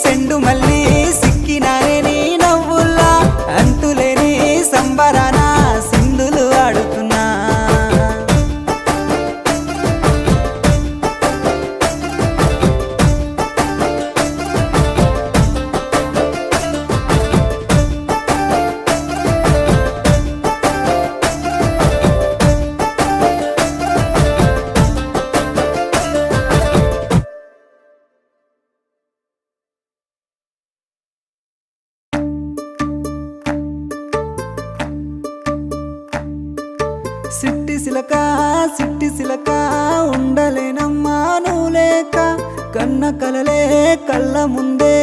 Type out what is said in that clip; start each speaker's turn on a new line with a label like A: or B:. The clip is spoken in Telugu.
A: సెండు మళ్ళీ సిక్కినానే నీ నవ్వుల్లా అంతులేని సంబరాన సింధులు ఆడుతున్నా సిట్టి సిలక ఉండలేనమ్మా నువ్వు లేక కన్న కలలే కళ్ళ ముందే